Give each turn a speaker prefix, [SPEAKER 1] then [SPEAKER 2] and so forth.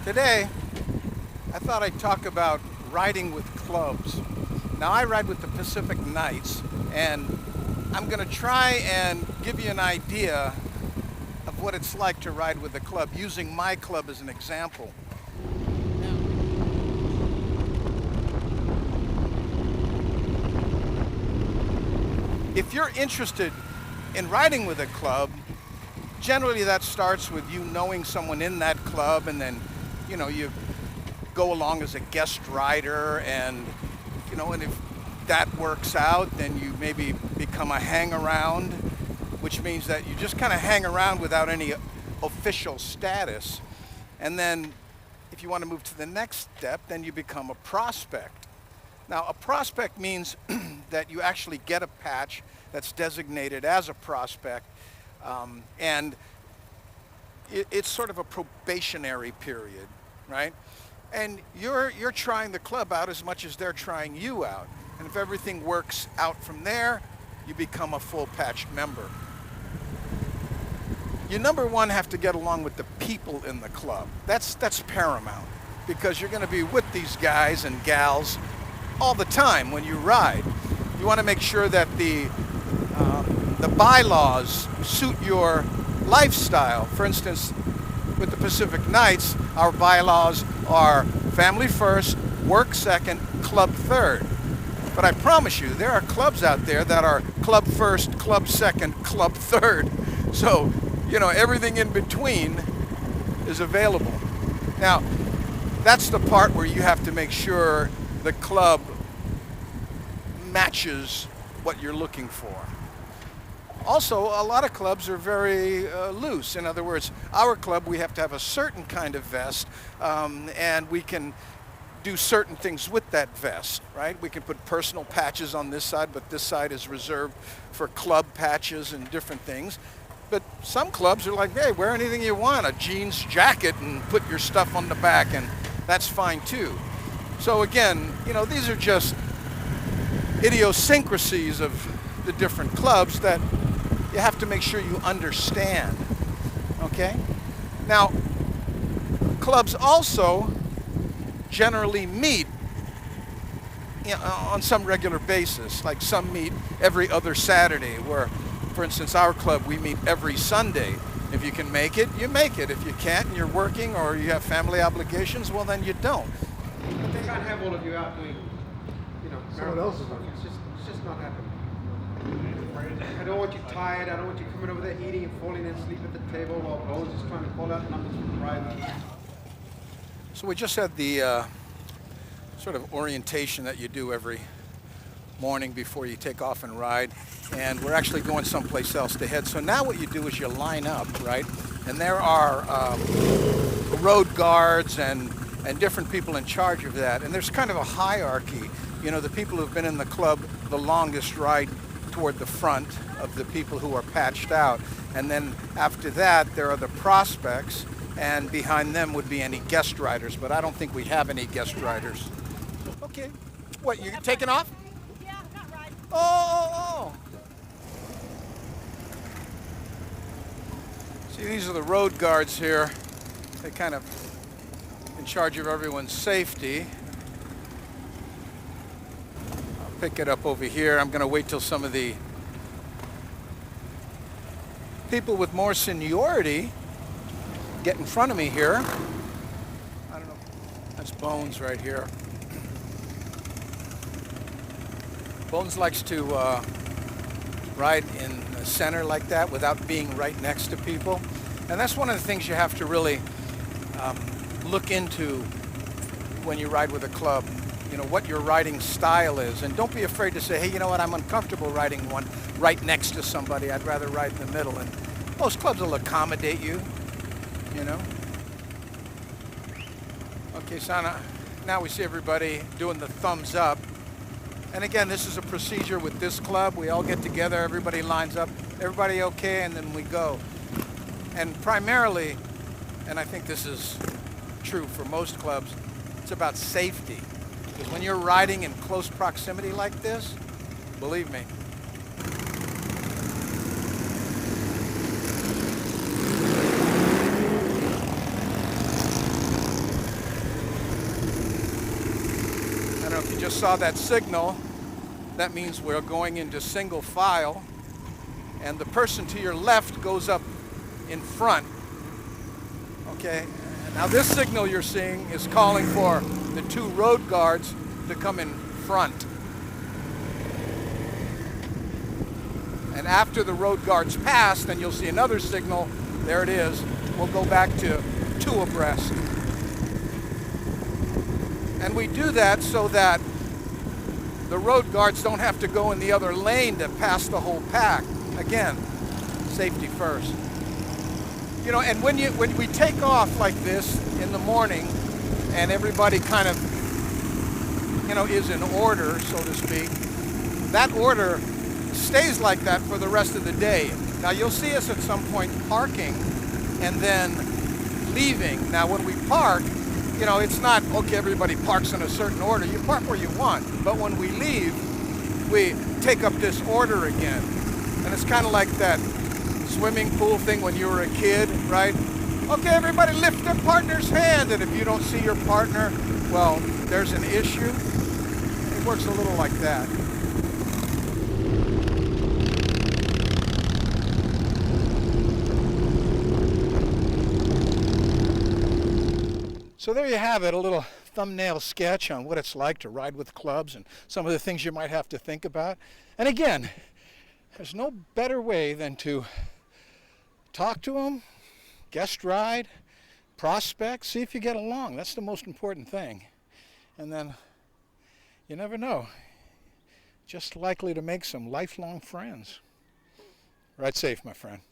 [SPEAKER 1] Today, I thought I'd talk about riding with clubs. Now, I ride with the Pacific Knights, and I'm going to try and give you an idea of what it's like to ride with a club, using my club as an example. If you're interested in riding with a club, generally that starts with you knowing someone in that club, and then you go along as a guest rider, and and if that works out, then you maybe become a hang around, which means that you just kind of hang around without any official status. And then if you want to move to the next step, then you become a prospect. Now, a prospect means that you actually get a patch that's designated as a prospect, and it's sort of a probationary period, right? And you're trying the club out as much as they're trying you out. And if everything works out from there, you become a full patched member. You number one have to get along with the people in the club. That's paramount, because you're going to be with these guys and gals all the time when you ride. You want to make sure that the bylaws suit your lifestyle. For instance, with the Pacific Knights, our bylaws are family first, work second, club third. But I promise you, there are clubs out there that are club first, club second, club third. So, everything in between is available. Now, that's the part where you have to make sure the club matches what you're looking for. Also, a lot of clubs are very loose. In other words, our club, we have to have a certain kind of vest, and we can do certain things with that vest, right? We can put personal patches on this side, but this side is reserved for club patches and different things. But some clubs are like, hey, wear anything you want, a jeans jacket, and put your stuff on the back, and that's fine too. So again, these are just idiosyncrasies of the different clubs that you have to make sure you understand, okay? Now, clubs also generally meet on some regular basis. Like some meet every other Saturday, where, for instance, our club, we meet every Sunday. If you can make it, you make it. If you can't and you're working or you have family obligations, well, then you don't.
[SPEAKER 2] But they can't have all of you out doing,
[SPEAKER 3] Someone else's
[SPEAKER 2] stuff. It's just not happening. I don't want you tired. I don't want you coming over there eating and falling asleep at the table while Bo's just trying to call out numbers from drivers.
[SPEAKER 1] So we just had the sort of orientation that you do every morning before you take off and ride, and we're actually going someplace else to head. So now what you do is you line up, right? And there are road guards and different people in charge of that. And there's kind of a hierarchy. The people who've been in the club the longest ride toward the front of the people who are patched out. And then after that, there are the prospects, and behind them would be any guest riders, but I don't think we have any guest riders. Okay. What, you're taking off?
[SPEAKER 4] Yeah, not riding.
[SPEAKER 1] Oh. See, these are the road guards here. They kind of in charge of everyone's safety. I'll pick it up over here. I'm going to wait till some of the people with more seniority get in front of me here. I don't know. That's Bones right here. Bones likes to ride in the center like that without being right next to people. And that's one of the things you have to really look into when you ride with a club. What your riding style is. And don't be afraid to say, hey, you know what, I'm uncomfortable riding one right next to somebody. I'd rather ride in the middle. And most clubs will accommodate you. Okay, so now we see everybody doing the thumbs up. And again, this is a procedure with this club. We all get together, everybody lines up, everybody okay, and then we go. And primarily, and I think this is true for most clubs, it's about safety. Because when you're riding in close proximity like this, believe me, just saw that signal. That means we're going into single file. And the person to your left goes up in front. Okay, now this signal you're seeing is calling for the 2 road guards to come in front. And after the road guards pass, then you'll see another signal. There it is. We'll go back to 2 abreast. And we do that so that the road guards don't have to go in the other lane to pass the whole pack. Again, safety first. You know, and when we take off like this in the morning and everybody kind of, you know, is in order, so to speak, that order stays like that for the rest of the day. Now you'll see us at some point parking and then leaving. Now when we park, you know, it's not, okay, everybody parks in a certain order. You park where you want. But when we leave, we take up this order again. And it's kind of like that swimming pool thing when you were a kid, right? Okay, everybody lift their partner's hand. And if you don't see your partner, well, there's an issue. It works a little like that. So there you have it, a little thumbnail sketch on what it's like to ride with clubs and some of the things you might have to think about. And again, there's no better way than to talk to them, guest ride, prospect, see if you get along. That's the most important thing. And then you never know, just likely to make some lifelong friends. Ride safe, my friend.